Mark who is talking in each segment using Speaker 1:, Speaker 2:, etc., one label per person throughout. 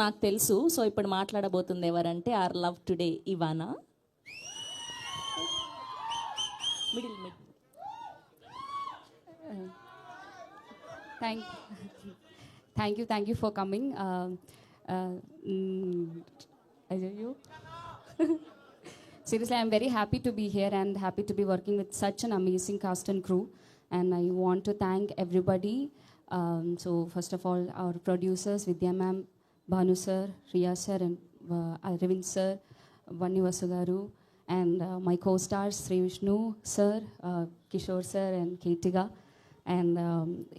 Speaker 1: నాకు తెలుసు. సో ఇప్పుడు మాట్లాడబోతుంది ఎవరంటే our Love Today Ivana. Middle mid.
Speaker 2: Thank you for coming. You. Seriously, I'm very happy to be here and happy to be working with such an amazing cast and crew. And I want to thank everybody. So first of all, our producers, Vidya ma'am, Bhanu sir, Riya sir, and Arvind sir, Vanni Vasugaru, and my co-stars Sri Vishnu sir, Kishore sir, and Keetiga. And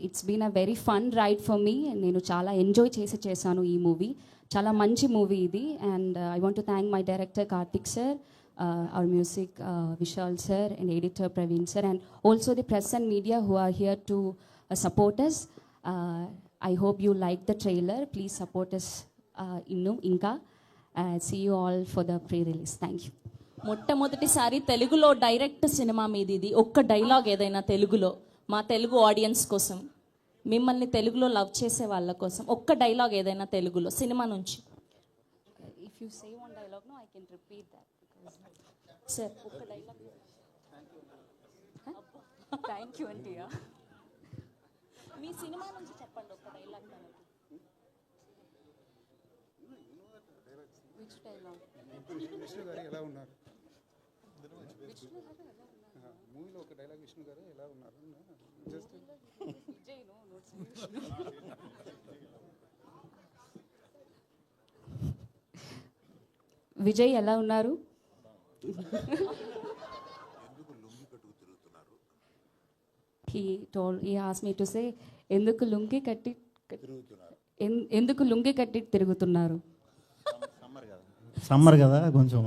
Speaker 2: it's been a very fun ride for me. And నేను చాలా enjoy చేశాను ఈ movie. చాలా మంచి movie ఇది. And I want to thank my director Karthik sir, our music Vishal sir, and editor Praveen sir, and also the press and media who are here to support us. I hope you like the trailer. Please support us ఇంకా. See you all for the pre-release. Thank you.
Speaker 1: మొట్టమొదటిసారి తెలుగులో direct cinema మీది ఇది. ఒక్క dialogue ఏదైనా తెలుగులో మా Telugu audience కోసం, మిమ్మల్ని తెలుగులో లవ్ చేసే వాళ్ళ కోసం ఒక్క డైలాగ్ ఏదైనా తెలుగులో సినిమా నుంచి.
Speaker 2: If you say one dialogue, no, I can repeat that.
Speaker 1: Sir ఒక్క డైలాగ్.
Speaker 2: Thank you, Antia.
Speaker 1: మీ సినిమా నుంచి చెప్పండి ఒక్క డైలాగ్.
Speaker 2: Which dialogue?
Speaker 3: విష్ణు గారు ఎలా ఉన్నారు మూవీలో ఒక డైలాగ్ విష్ణు గారు ఎలా ఉన్నారు just
Speaker 2: Vijay, no, not Vijay ఎలా ఉన్నారు? He asked me to say ఎందుకు లుంగి కట్టి తిరుగుతున్నారు.
Speaker 4: సమ్మర్ కదా కొంచెం